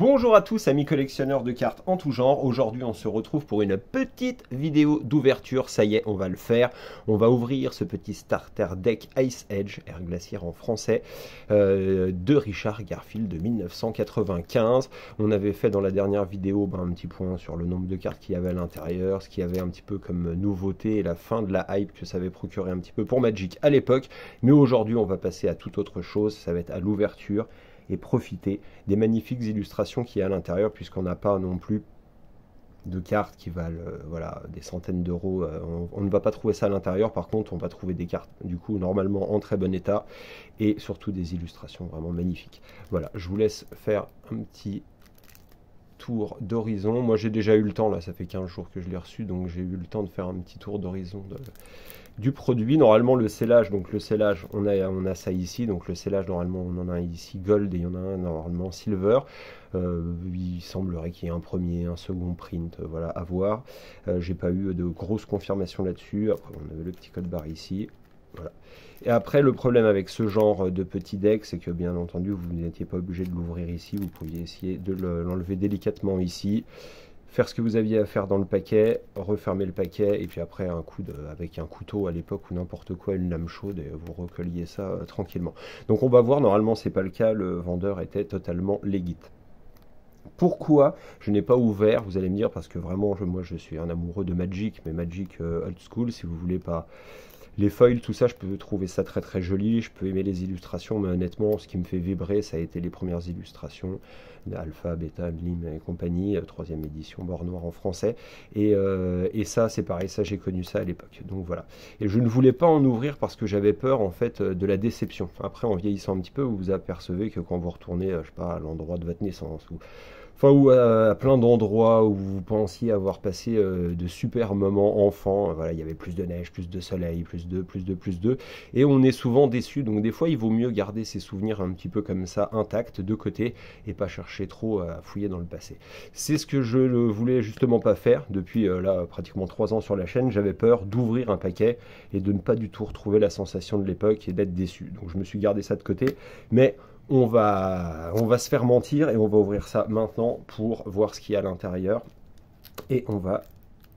Bonjour à tous amis collectionneurs de cartes en tout genre, aujourd'hui on se retrouve pour une petite vidéo d'ouverture, ça y est on va le faire, on va ouvrir ce petit starter deck Ice Edge, Air Glaciaire en français, de Richard Garfield de 1995. On avait fait dans la dernière vidéo un petit point sur le nombre de cartes qu'il y avait à l'intérieur, ce qu'il y avait un petit peu comme nouveauté et la fin de la hype que ça avait procuré un petit peu pour Magic à l'époque, mais aujourd'hui on va passer à toute autre chose, ça va être à l'ouverture et profiter des magnifiques illustrations qu'il y a à l'intérieur, puisqu'on n'a pas non plus de cartes qui valent voilà, des centaines d'euros. On ne va pas trouver ça à l'intérieur, par contre on va trouver des cartes du coup normalement en très bon état, et surtout des illustrations vraiment magnifiques. Voilà, je vous laisse faire un petit tour d'horizon. Moi j'ai déjà eu le temps, là ça fait 15 jours que je l'ai reçu, donc j'ai eu le temps de faire un petit tour d'horizon du produit. Normalement le scellage, donc le scellage on a ça ici, donc le scellage normalement on en a ici gold et il y en a un normalement silver. Il semblerait qu'il y ait un premier, un second print, voilà, à voir. J'ai pas eu de grosses confirmations là-dessus. Après on avait le petit code barre ici. Voilà. Et après le problème avec ce genre de petit deck, c'est que bien entendu vous n'étiez pas obligé de l'ouvrir ici, vous pouviez essayer de l'enlever délicatement ici, faire ce que vous aviez à faire dans le paquet, refermer le paquet, et puis après avec un couteau à l'époque ou n'importe quoi, une lame chaude, et vous recolliez ça tranquillement. Donc on va voir, normalement c'est pas le cas, le vendeur était totalement legit. Pourquoi je n'ai pas ouvert, vous allez me dire, parce que vraiment moi je suis un amoureux de Magic, mais Magic old school, si vous voulez pas les foils, tout ça, je peux trouver ça très très joli, je peux aimer les illustrations, mais honnêtement, ce qui me fait vibrer, ça a été les premières illustrations d'Alpha, Beta, Blim et compagnie, 3e édition, bord noir en français, et ça, c'est pareil, ça j'ai connu ça à l'époque, donc voilà. Et je ne voulais pas en ouvrir parce que j'avais peur, en fait, de la déception. Après, en vieillissant un petit peu, vous vous apercevez que quand vous retournez, je sais pas, à l'endroit de votre naissance, ou à plein d'endroits où vous pensiez avoir passé de super moments enfants. Voilà, il y avait plus de neige, plus de soleil, plus de, et on est souvent déçu. Donc des fois, il vaut mieux garder ses souvenirs un petit peu comme ça, intacts, de côté, et pas chercher trop à fouiller dans le passé. C'est ce que je ne voulais justement pas faire depuis là pratiquement 3 ans sur la chaîne. J'avais peur d'ouvrir un paquet et de ne pas du tout retrouver la sensation de l'époque et d'être déçu. Donc je me suis gardé ça de côté, mais on va se faire mentir et on va ouvrir ça maintenant pour voir ce qu'il y a à l'intérieur. Et on va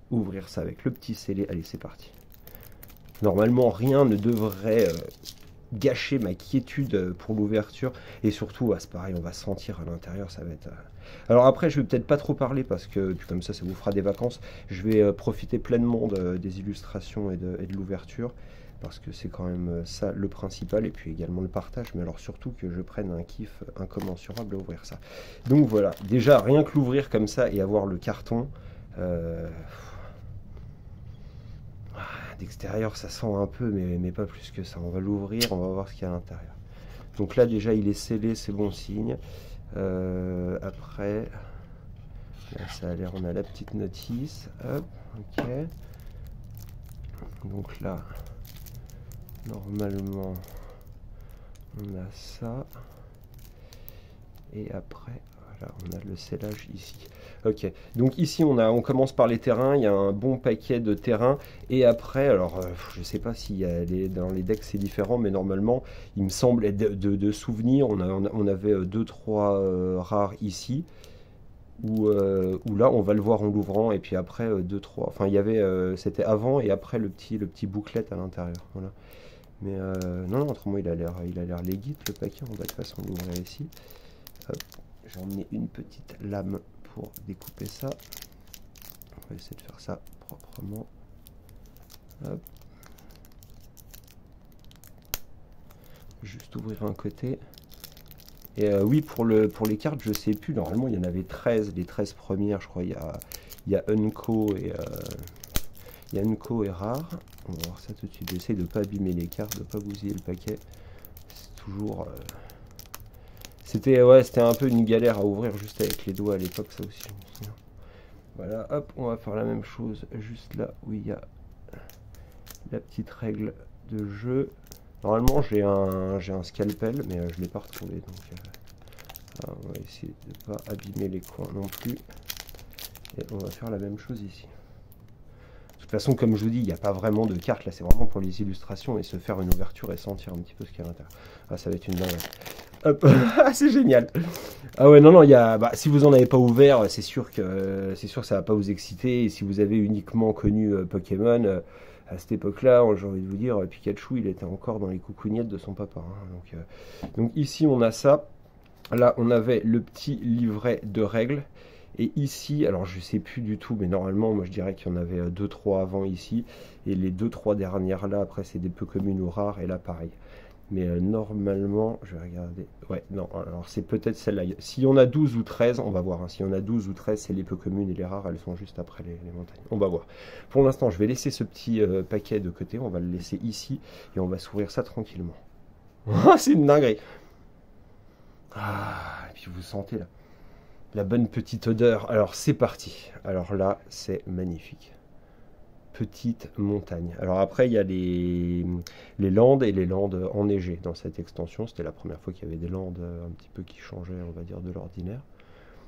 ouvrir ça avec le petit scellé. Allez, c'est parti. Normalement, rien ne devrait gâcher ma quiétude pour l'ouverture. Et surtout, c'est pareil, on va sentir à l'intérieur, ça va être... Alors après, je vais peut-être pas trop parler parce que comme ça vous fera des vacances. Je vais profiter pleinement des illustrations et de l'ouverture, parce que c'est quand même ça le principal, et puis également le partage, mais alors surtout que je prenne un kiff incommensurable à ouvrir ça. Donc voilà, déjà rien que l'ouvrir comme ça et avoir le carton, d'extérieur ça sent un peu, mais pas plus que ça. On va l'ouvrir, on va voir ce qu'il y a à l'intérieur. Donc là déjà il est scellé, c'est bon signe. Après, là, ça a l'air, on a la petite notice, hop, ok. Donc là, normalement, on a ça. Et après, voilà, on a le scellage ici. Ok, donc ici on commence par les terrains, il y a un bon paquet de terrains. Et après, alors je ne sais pas si dans les decks c'est différent, mais normalement, il me semble de souvenirs, on avait 2-3 rares ici. Où là on va le voir en l'ouvrant, et puis après 2-3, enfin il y avait, c'était avant et après le petit booklet à l'intérieur, voilà. Mais non, autrement il a l'air legit le paquet. On va de toute façon l'ouvrir ici. J'ai emmené une petite lame pour découper ça. On va essayer de faire ça proprement. Hop. Juste ouvrir un côté. Et oui, pour les cartes, je sais plus, normalement il y en avait 13, les 13 premières, je crois, il y a Unco et Rare. On va voir ça tout de suite. J'essaie de ne pas abîmer les cartes, de ne pas bousiller le paquet. C'est toujours... C'était un peu une galère à ouvrir juste avec les doigts à l'époque, ça aussi. Voilà, hop, on va faire la même chose juste là où il y a la petite règle de jeu. Normalement j'ai un scalpel, mais je ne l'ai pas retrouvé, donc on va essayer de ne pas abîmer les coins non plus. Et on va faire la même chose ici. De toute façon, comme je vous dis, il n'y a pas vraiment de carte, là c'est vraiment pour les illustrations et se faire une ouverture et sentir un petit peu ce qu'il y a à l'intérieur. Ah, ça va être une dingue. Hop. C'est génial. Ah ouais, non, non, il y a, bah, si vous en avez pas ouvert, c'est sûr que ça va pas vous exciter. Et si vous avez uniquement connu Pokémon, à cette époque-là, j'ai envie de vous dire, Pikachu, il était encore dans les coucougnettes de son papa, hein. Donc ici, on a ça. Là, on avait le petit livret de règles. Et ici, alors je sais plus du tout, mais normalement, moi je dirais qu'il y en avait deux trois avant ici. Et les deux trois dernières là, après, c'est des peu communes ou rares. Et là, pareil. Mais normalement, je vais regarder. Ouais, non, alors c'est peut-être celle-là. S'il y en a 12 ou 13, on va voir, hein. S'il y en a 12 ou 13, c'est les peu communes et les rares, elles sont juste après les montagnes. On va voir. Pour l'instant, je vais laisser ce petit paquet de côté. On va le laisser ici et on va s'ouvrir ça tranquillement. C'est une dinguerie. Ah, et puis vous sentez là, la bonne petite odeur. Alors c'est parti. Alors là, c'est magnifique. Petite montagne. Alors après, il y a les landes et les landes enneigées dans cette extension. C'était la première fois qu'il y avait des landes un petit peu qui changeaient, on va dire, de l'ordinaire.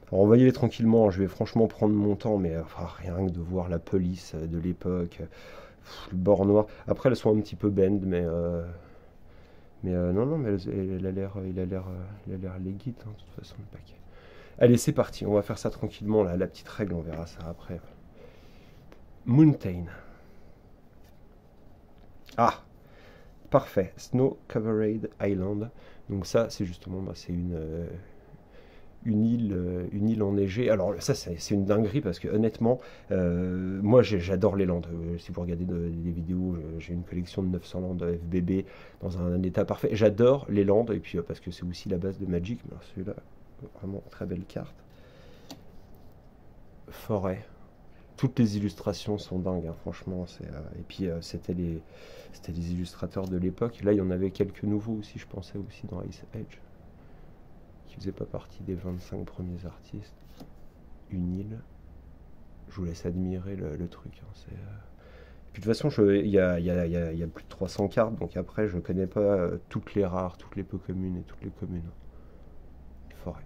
Alors on va y aller tranquillement, je vais franchement prendre mon temps, mais enfin, rien que de voir la police de l'époque, le bord noir. Après, elles sont un petit peu bend, mais non, non, mais il a l'air legit, hein, de toute façon, le paquet. Allez, c'est parti, on va faire ça tranquillement, là, la petite règle, on verra ça après. Mountain. Ah, parfait. Snow Covered Island. Donc ça, c'est justement, bah, c'est une île enneigée. Alors ça, c'est une dinguerie parce que honnêtement, moi j'adore les landes. Si vous regardez des vidéos, j'ai une collection de 900 landes FBB dans un état parfait. J'adore les landes et puis parce que c'est aussi la base de Magic. Mais celui-là, vraiment très belle carte. Forêt. Toutes les illustrations sont dingues, hein, franchement. Et puis c'était les illustrateurs de l'époque. Là, il y en avait quelques nouveaux aussi, je pensais aussi dans Ice Age, qui faisait pas partie des 25 premiers artistes. Une île. Je vous laisse admirer le truc, hein, Puis de toute façon, il y a plus de 300 cartes, donc après, je connais pas toutes les rares, toutes les peu communes et toutes les communes. Forêt.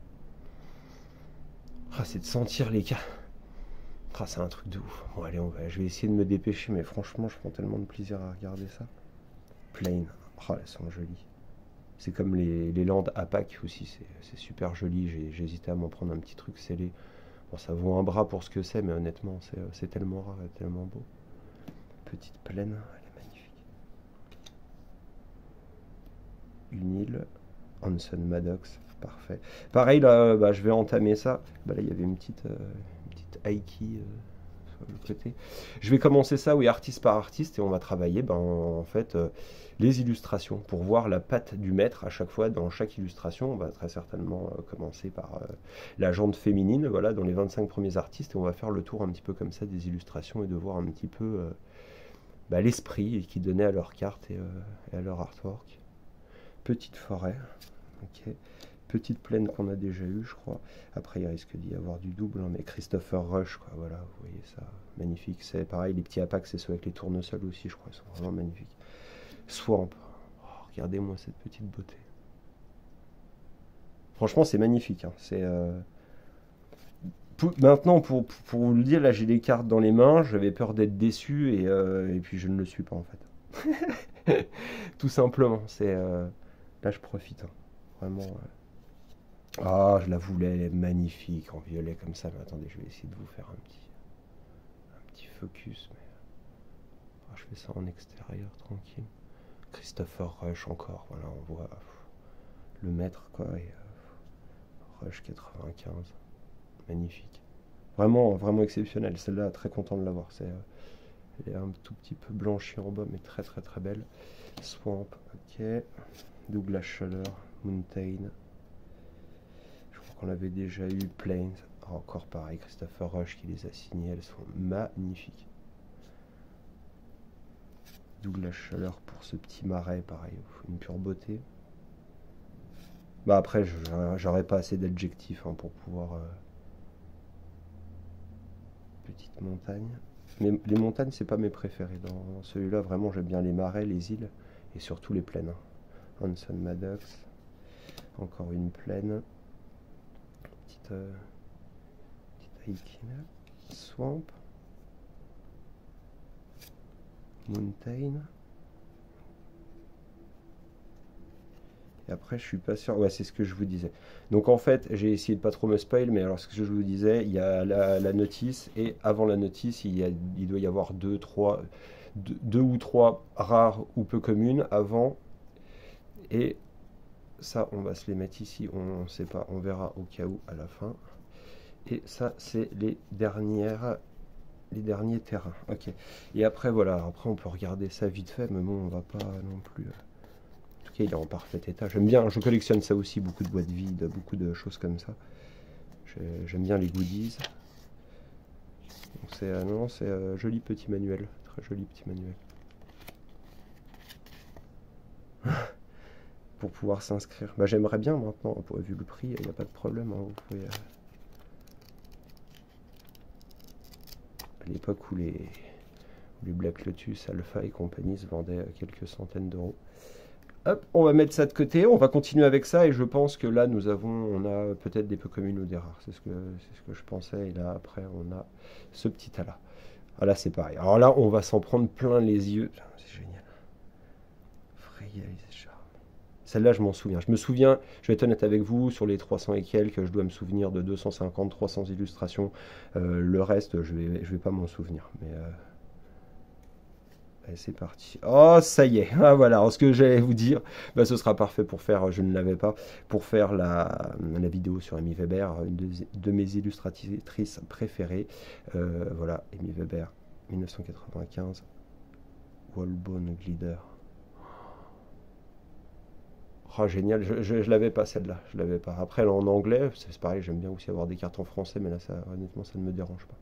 Ah, c'est de sentir les cartes. Ah, c'est un truc de ouf. Bon, allez, je vais essayer de me dépêcher, mais franchement, je prends tellement de plaisir à regarder ça. Plain. Oh, elles sont jolies. C'est comme les landes APAC aussi, c'est super joli. J'ai hésité à m'en prendre un petit truc scellé. Bon, ça vaut un bras pour ce que c'est, mais honnêtement, c'est tellement rare et tellement beau. Petite plaine, elle est magnifique. Une île. Hanson Maddox, parfait. Pareil, là, bah, je vais entamer ça. Bah, là, il y avait une petite Aiki sur le côté. Je vais commencer ça, oui, artiste par artiste, et on va travailler, ben, en fait, les illustrations pour voir la patte du maître à chaque fois dans chaque illustration. On va très certainement commencer par la jante féminine, voilà, dans les 25 premiers artistes, et on va faire le tour un petit peu comme ça des illustrations et de voir un petit peu bah, l'esprit qu'ils donnaient à leurs cartes et à leur artwork. Petite forêt, ok. Petite plaine qu'on a déjà eue, je crois. Après, il risque d'y avoir du double, hein, mais Christopher Rush, quoi, voilà, vous voyez ça, magnifique. C'est pareil, les petits APAC, c'est ceux avec les tournesols aussi, je crois, ils sont vraiment magnifiques. Swamp, oh, regardez-moi cette petite beauté. Franchement, c'est magnifique, hein. Maintenant, pour vous le dire, là, j'ai les cartes dans les mains, j'avais peur d'être déçu, et puis je ne le suis pas, en fait. Tout simplement, là, je profite, hein. Vraiment. Ah, je la voulais, elle est magnifique en violet comme ça. Mais attendez, je vais essayer de vous faire un petit focus. Mais je fais ça en extérieur, tranquille. Christopher Rush encore, voilà, on voit le maître, quoi. Et, Rush 95, magnifique. Vraiment, vraiment exceptionnel. Celle-là, très content de l'avoir. Elle est un tout petit peu blanchie en bas, mais très très très belle. Swamp, ok. Douglas Shuller, Mountain. On avait déjà eu Plains, encore pareil, Christopher Rush qui les a signées, elles sont magnifiques. Douglas Shuller pour ce petit marais, pareil, une pure beauté. Bah après, j'aurais pas assez d'adjectifs, hein, pour pouvoir... Petite montagne. Mais les montagnes, c'est pas mes préférés. Dans celui-là, vraiment, j'aime bien les marais, les îles, et surtout les plaines. Hanson Maddox, encore une plaine. Petite Aikina, Swamp, Mountain, Et après, je suis pas sûr. Ouais, c'est ce que je vous disais. Donc en fait, j'ai essayé de pas trop me spoil, mais alors ce que je vous disais, il y a la notice, et avant la notice, il doit y avoir deux ou trois rares ou peu communes avant. Et ça, on va se les mettre ici, on ne sait pas, on verra au cas où à la fin. Et ça, c'est les derniers terrains. Ok. Et après, voilà, après on peut regarder ça vite fait, mais bon, on va pas non plus. En tout cas, il est en parfait état. J'aime bien, je collectionne ça aussi, beaucoup de boîtes vides, beaucoup de choses comme ça. J'aime bien les goodies. C'est non, c'est joli petit manuel, très joli petit manuel. Pour pouvoir s'inscrire. Bah, j'aimerais bien maintenant, vu le prix, il n'y a pas de problème. Hein, vous pouvez, à l'époque où les Black Lotus, Alpha et compagnie se vendaient quelques centaines d'euros. Hop, on va mettre ça de côté, on va continuer avec ça, et je pense que là on a peut-être des peu communes ou des rares, c'est ce que je pensais, et là après on a ce petit tas là. Ah là c'est pareil, alors là on va s'en prendre plein les yeux, c'est génial. Freya Charme. Celle-là je m'en souviens, je vais être honnête avec vous, sur les 300 et quelques, je dois me souvenir de 250, 300 illustrations, le reste je vais pas m'en souvenir, mais... c'est parti. Oh, ça y est. Ah, voilà. Alors, ce que j'allais vous dire, bah, ce sera parfait pour faire, je ne l'avais pas, pour faire la vidéo sur Amy Weber, une de mes illustratrices préférées. Voilà, Amy Weber, 1995, Wallbone Glider. Oh, génial. Je l'avais pas, celle-là. Je l'avais pas. Après, là, en anglais, c'est pareil, j'aime bien aussi avoir des cartes en français, mais là, ça, honnêtement, ça ne me dérange pas.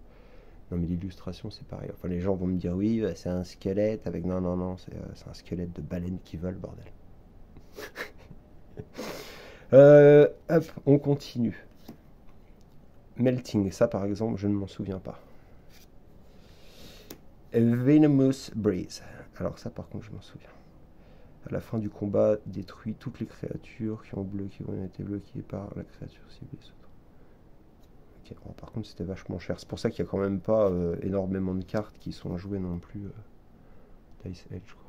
Non, mais l'illustration, c'est pareil. Enfin, les gens vont me dire, oui, c'est un squelette avec... Non, non, non, c'est un squelette de baleine qui vole, bordel. Hop, on continue. Melting, ça, par exemple, je ne m'en souviens pas. Venomous Breeze. Alors ça, par contre, je m'en souviens. À la fin du combat, détruit toutes les créatures qui ont été bloquées par la créature ciblée. Okay, bon, par contre, c'était vachement cher. C'est pour ça qu'il n'y a quand même pas énormément de cartes qui sont jouées non plus. Ice Edge, quoi.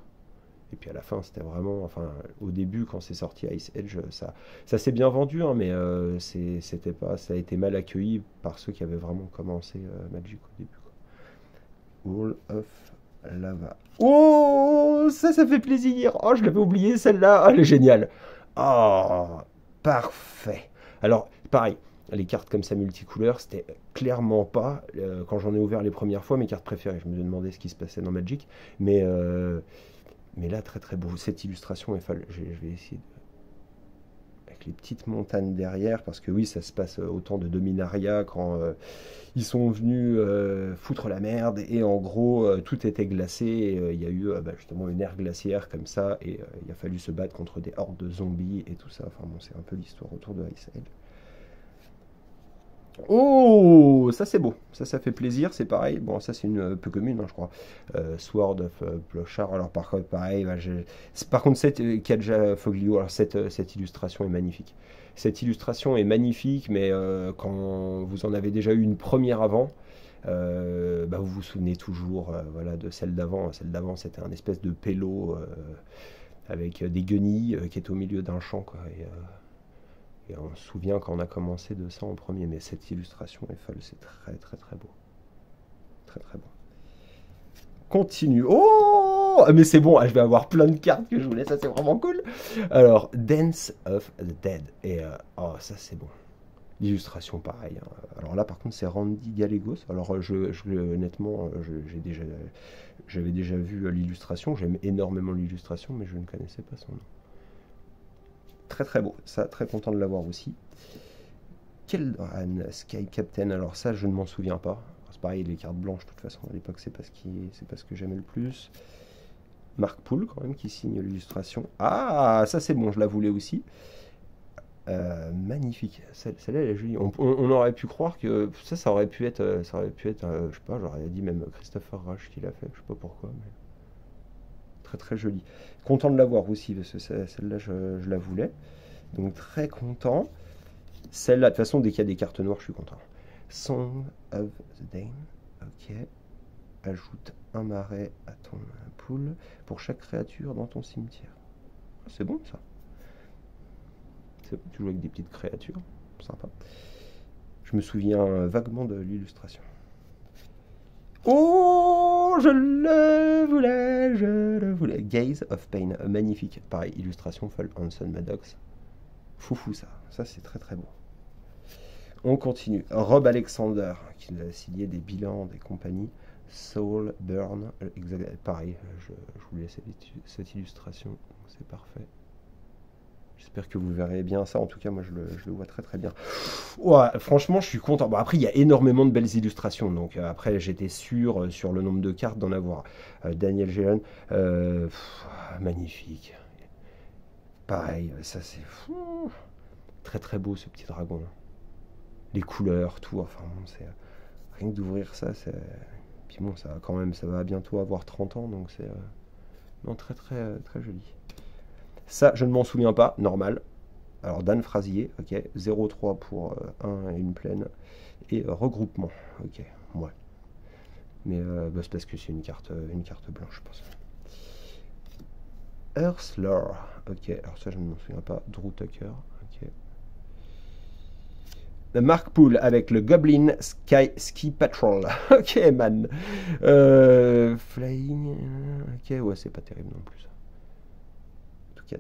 Et puis à la fin, c'était vraiment... Enfin, au début, quand c'est sorti Ice Edge, ça s'est bien vendu, hein, mais c'était pas, ça a été mal accueilli par ceux qui avaient vraiment commencé Magic au début, quoi. Wall of Lava. Oh, ça fait plaisir. Oh, je l'avais oublié, celle-là. Oh, elle est géniale. Oh, parfait. Alors, pareil, les cartes comme ça multicouleurs, c'était clairement pas, quand j'en ai ouvert les premières fois, mes cartes préférées. Je me demandais ce qui se passait dans Magic. Mais là, très très beau. Cette illustration est folle. Je vais essayer avec les petites montagnes derrière, parce que oui, ça se passe au temps de Dominaria, quand ils sont venus foutre la merde, et en gros, tout était glacé, et il y a eu justement une ère glaciaire comme ça, et il a fallu se battre contre des hordes de zombies et tout ça. Enfin bon, c'est un peu l'histoire autour de Ice Edge. Oh, ça c'est beau, ça fait plaisir, c'est pareil. Bon, ça c'est une peu commune, hein, je crois. Sword of Blochard. Alors par contre, pareil, par contre, cette Kaja Foglio, alors cette illustration est magnifique. Cette illustration est magnifique, mais quand vous en avez déjà eu une première avant, vous vous souvenez toujours, voilà, de celle d'avant. Celle d'avant, c'était un espèce de pélo avec des guenilles qui est au milieu d'un champ, quoi. Et on se souvient quand on a commencé de ça en premier, mais cette illustration est folle, c'est très très très beau. Très très beau. Continue. Oh, mais c'est bon, je vais avoir plein de cartes que je voulais, ça c'est vraiment cool. Alors, Dance of the Dead. Et oh, ça c'est bon. L'illustration pareil. Hein. Alors là par contre c'est Randy Gallegos. Alors honnêtement, j'avais déjà vu l'illustration, j'aime énormément l'illustration, mais je ne connaissais pas son nom. Très très beau, ça, très content de l'avoir aussi. Keldran, Sky Captain, alors ça je ne m'en souviens pas. C'est pareil, les cartes blanches, de toute façon, à l'époque, c'est pas ce que j'aimais le plus. Marc Poul, quand même, qui signe l'illustration. Ah, ça c'est bon, je la voulais aussi. Magnifique, celle-là elle est jolie. On aurait pu croire que ça aurait pu être, je sais pas, j'aurais dit même Christopher Rush qui l'a fait, je sais pas pourquoi, mais très très jolie. Content de l'avoir aussi, parce que celle-là je la voulais. Donc très content. Celle-là, de toute façon, dès qu'il y a des cartes noires, je suis content. Song of the Dane. Ok. Ajoute un marais à ton pool pour chaque créature dans ton cimetière. C'est bon ça. Tu joues avec des petites créatures. Sympa. Je me souviens vaguement de l'illustration. Oh, je le voulais. Gaze of Pain, magnifique. Pareil, illustration folle. Hanson Maddox. Foufou ça. Ça, c'est très très beau. On continue. Rob Alexander, qui nous a signé des bilans, des compagnies. Soul Burn. Pareil, je vous laisse cette illustration. C'est parfait. J'espère que vous verrez bien ça. En tout cas, moi, je le vois très très bien. Ouais, franchement, je suis content. Bon, après, il y a énormément de belles illustrations. Donc, après, j'étais sûr sur le nombre de cartes d'en avoir. Daniel Gellon, magnifique. Pareil, ça c'est très très beau ce petit dragon. Les couleurs, tout. Enfin, bon, c'est rien que d'ouvrir ça, c'est. Puis bon, ça quand même, ça va bientôt avoir 30 ans, donc c'est non très très très joli. Ça, je ne m'en souviens pas, normal. Alors, Dan Frazier, ok. 0,3 pour 1 et une plaine. Et regroupement, ok. Ouais. Mais bah, c'est parce que c'est une carte blanche, je pense. Earthslore, ok. Alors, ça, je ne m'en souviens pas. Drew Tucker, ok. Mark Poole avec le Goblin Ski Patrol. Ok, man. Flying, ok, ouais, c'est pas terrible non plus.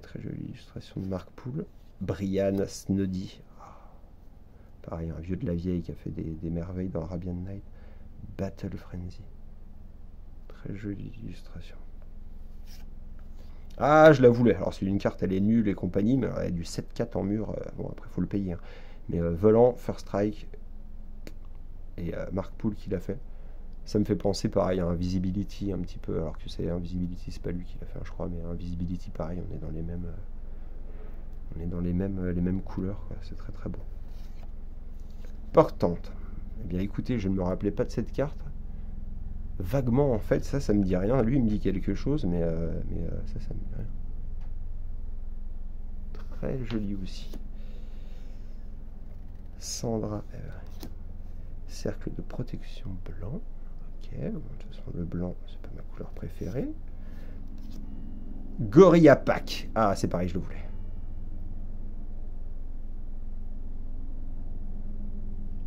Très jolie illustration de Mark Poole. Brian Snoddy. Pareil, un vieux de la vieille qui a fait des merveilles dans Arabian Night. Battle Frenzy. Très jolie illustration. Ah, je la voulais. Alors, c'est une carte, elle est nulle et compagnie, mais elle a du 7-4 en mur. Bon, après, il faut le payer. Hein. Mais Volant, First Strike et Mark Poole qui l'a fait. Ça me fait penser pareil à Invisibility un petit peu, alors que c'est Invisibility, c'est pas lui qui l'a fait, je crois, mais Invisibility pareil, on est dans les mêmes couleurs, c'est très très beau. Portante. Eh bien écoutez, je ne me rappelais pas de cette carte. Vaguement en fait, ça me dit rien. Lui il me dit quelque chose, mais ça me dit rien. Très joli aussi. Sandra, cercle de protection blanc. Ok, bon, de toute façon le blanc c'est pas ma couleur préférée. Gorilla Pack. Ah c'est pareil, je le voulais.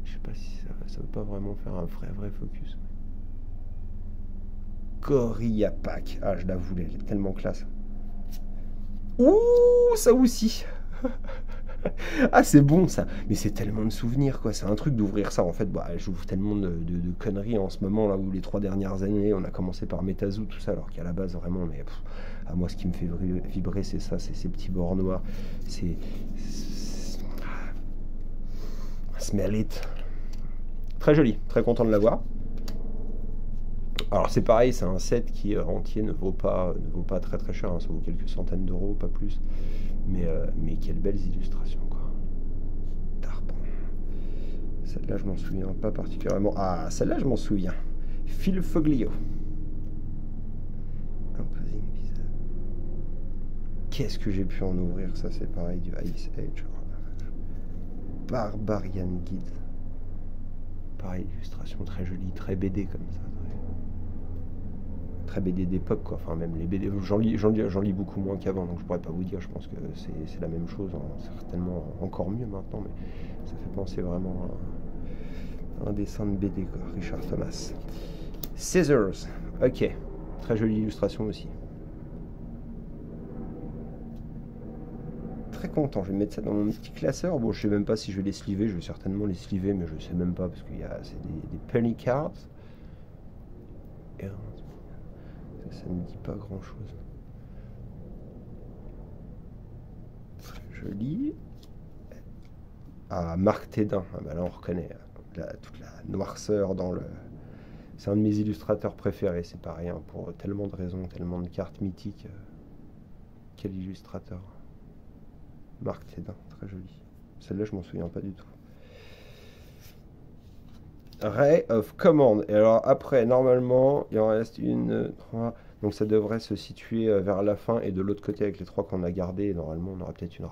Je sais pas si ça veut pas vraiment faire un vrai focus. Gorilla Pack. Ah je la voulais, elle est tellement classe. Ouh, ça aussi. Ah c'est bon ça, mais c'est tellement de souvenirs quoi, c'est un truc d'ouvrir ça en fait, bah, j'ouvre tellement de conneries en ce moment là où les 3 dernières années on a commencé par Metazoo tout ça alors qu'à la base vraiment mais à moi ce qui me fait vibrer c'est ça, c'est ces petits bords noirs, c'est smell it, très joli, très content de l'avoir. Alors c'est pareil, c'est un set qui entier ne vaut pas très très cher, hein, ça vaut quelques centaines d'euros, pas plus. Mais quelles belles illustrations quoi. Tarpon. Celle-là je m'en souviens pas particulièrement. Ah celle-là je m'en souviens. Phil Foglio. Imposing Visa. Qu'est-ce que j'ai pu en ouvrir, ça c'est pareil du Ice Age. Barbarian Guide. Pareil, illustration très jolie, très BD comme ça. Très BD d'époque quoi, enfin même les BD, j'en lis beaucoup moins qu'avant, donc je pourrais pas vous dire, je pense que c'est la même chose, hein. Certainement encore mieux maintenant, mais ça fait penser vraiment à un dessin de BD quoi, Richard Thomas. Scissors, ok, très jolie illustration aussi. Très content, je vais mettre ça dans mon petit classeur, bon je sais même pas si je vais les sliver, je vais certainement les sliver, mais je sais même pas, parce qu'il y a des penny cards, et ça ne dit pas grand chose. Joli. Ah, Marc Tédin. Ah, bah là, on reconnaît toute la noirceur dans le. C'est un de mes illustrateurs préférés, c'est pas rien. Pour tellement de raisons, tellement de cartes mythiques. Quel illustrateur. Marc Tédin, très joli. Celle-là, je m'en souviens pas du tout. Ray of Command. Et alors après, normalement, il en reste une, 3. Donc ça devrait se situer vers la fin et de l'autre côté avec les 3 qu'on a gardés. Et normalement, on aura peut-être une.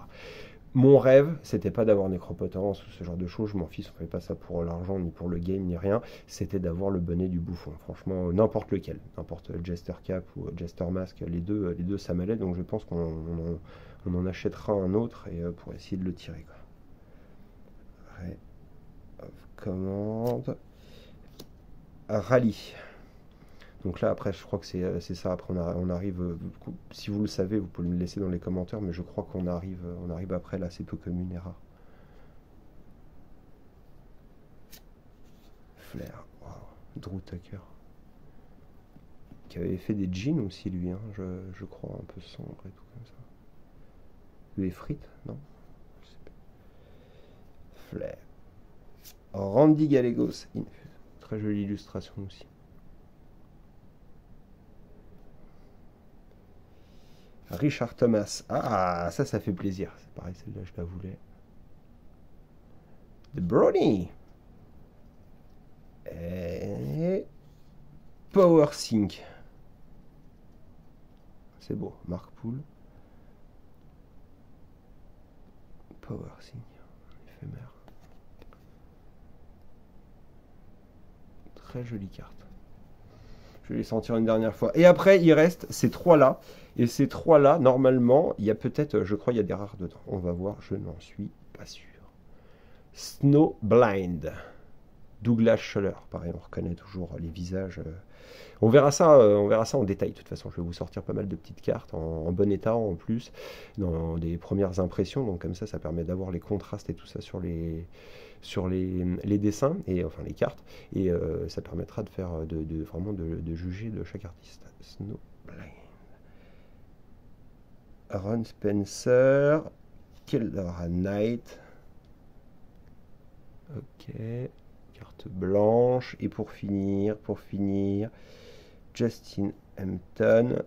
Mon rêve, c'était pas d'avoir Nécropotence ou ce genre de choses. Je m'en fiche, on fait pas ça pour l'argent, ni pour le game, ni rien. C'était d'avoir le bonnet du bouffon. Franchement, n'importe lequel. N'importe Jester Cap ou Jester Mask. Les deux ça m'allait. Donc je pense qu'on On en achètera un autre et pour essayer de le tirer, quoi. Commande. Rallye. Donc là, après, je crois que c'est ça. Après, on arrive. Si vous le savez, vous pouvez me le laisser dans les commentaires, mais je crois qu'on arrive après. Là, c'est peu commun et rare. Flair. Wow. Drew Tucker. Qui avait fait des jeans aussi, lui. Hein, je crois, un peu sombre et tout comme ça. Les frites, non? Flair. Randy Gallegos. Très jolie illustration aussi. Richard Thomas. Ah, ça fait plaisir. C'est pareil, celle-là, je la voulais. The Brownie. Et Power Sync. C'est beau. Marc Poul. Power Sync. Éphémère. Très jolie carte. Je vais les sentir une dernière fois. Et après, il reste ces trois-là. Et ces trois-là, normalement, il y a peut-être, je crois, il y a des rares dedans. On va voir, je n'en suis pas sûr. Snowblind. Douglas Schuller. Pareil, on reconnaît toujours les visages. On verra ça en détail. De toute façon, je vais vous sortir pas mal de petites cartes en bon état en plus, dans des premières impressions. Donc comme ça permet d'avoir les contrastes et tout ça sur les dessins et enfin les cartes. Et ça permettra de faire vraiment de juger de chaque artiste. Snowblind. Ron Spencer. Killer Knight. Ok. Carte blanche. Et pour finir, Justin Hampton,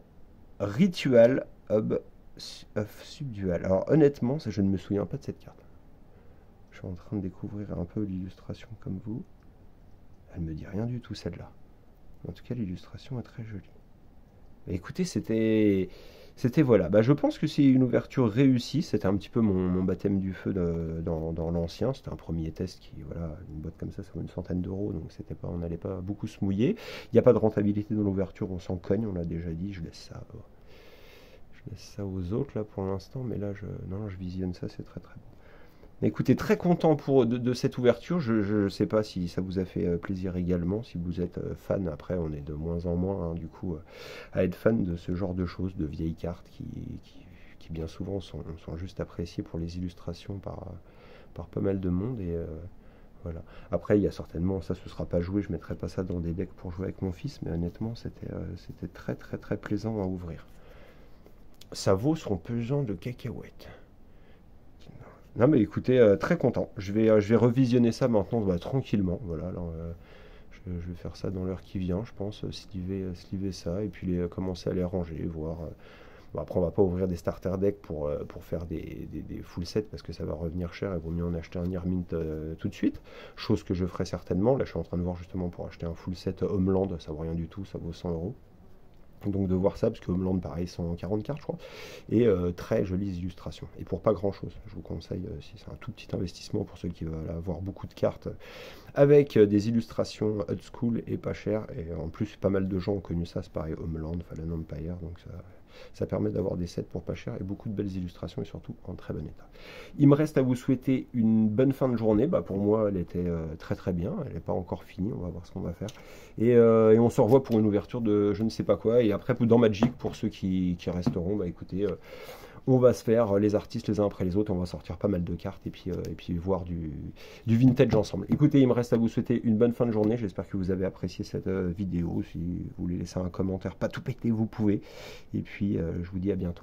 Ritual of Subdual. Alors honnêtement, ça, je ne me souviens pas de cette carte. Je suis en train de découvrir un peu l'illustration comme vous. Elle me dit rien du tout celle-là. En tout cas, l'illustration est très jolie. Mais écoutez, c'était voilà. Bah, je pense que c'est une ouverture réussie. C'était un petit peu mon baptême du feu dans l'ancien. C'était un premier test qui, voilà, une boîte comme ça vaut une centaine d'euros, donc c'était pas, on n'allait pas beaucoup se mouiller. Il n'y a pas de rentabilité dans l'ouverture, on s'en cogne, on l'a déjà dit. Je laisse ça aux autres là pour l'instant, mais là je visionne ça, c'est très très bon. Écoutez, très content de cette ouverture. Je ne sais pas si ça vous a fait plaisir également, si vous êtes fan. Après, on est de moins en moins, hein, du coup, à être fan de ce genre de choses, de vieilles cartes qui bien souvent sont juste appréciées pour les illustrations par pas mal de monde. Et voilà. Après, il y a certainement, ça ne sera pas joué, je ne mettrai pas ça dans des decks pour jouer avec mon fils, mais honnêtement, c'était très très très plaisant à ouvrir. Ça vaut son pesant de cacahuètes. Non mais écoutez, très content. Je vais revisionner ça maintenant tranquillement. Voilà, alors, je vais faire ça dans l'heure qui vient, je pense, sliver ça et puis commencer à les ranger, voir. Bon, après, on va pas ouvrir des starter decks pour faire des full sets parce que ça va revenir cher et vaut mieux en acheter un Irmint tout de suite. Chose que je ferai certainement. Là, je suis en train de voir justement pour acheter un full set Homeland, ça vaut rien du tout, ça vaut 100 euros. Donc de voir ça, parce que Homeland pareil, 140 cartes je crois, et très jolies illustrations, et pour pas grand chose, je vous conseille, si c'est un tout petit investissement pour ceux qui veulent avoir beaucoup de cartes, avec des illustrations old school et pas cher, et en plus pas mal de gens ont connu ça, c'est pareil, Homeland, Fallen Empire, donc ça permet d'avoir des sets pour pas cher, et beaucoup de belles illustrations, et surtout en très bon état. Il me reste à vous souhaiter une bonne fin de journée. Bah, pour moi elle était très très bien, elle n'est pas encore finie, on va voir ce qu'on va faire, et on se revoit pour une ouverture de je ne sais pas quoi, et après dans Magic, pour ceux qui resteront, bah écoutez, on va se faire les artistes les uns après les autres, on va sortir pas mal de cartes, et puis voir du vintage ensemble. Écoutez, il me reste à vous souhaiter une bonne fin de journée, j'espère que vous avez apprécié cette vidéo. Si vous voulez laisser un commentaire, pas tout péter, vous pouvez, et puis je vous dis à bientôt.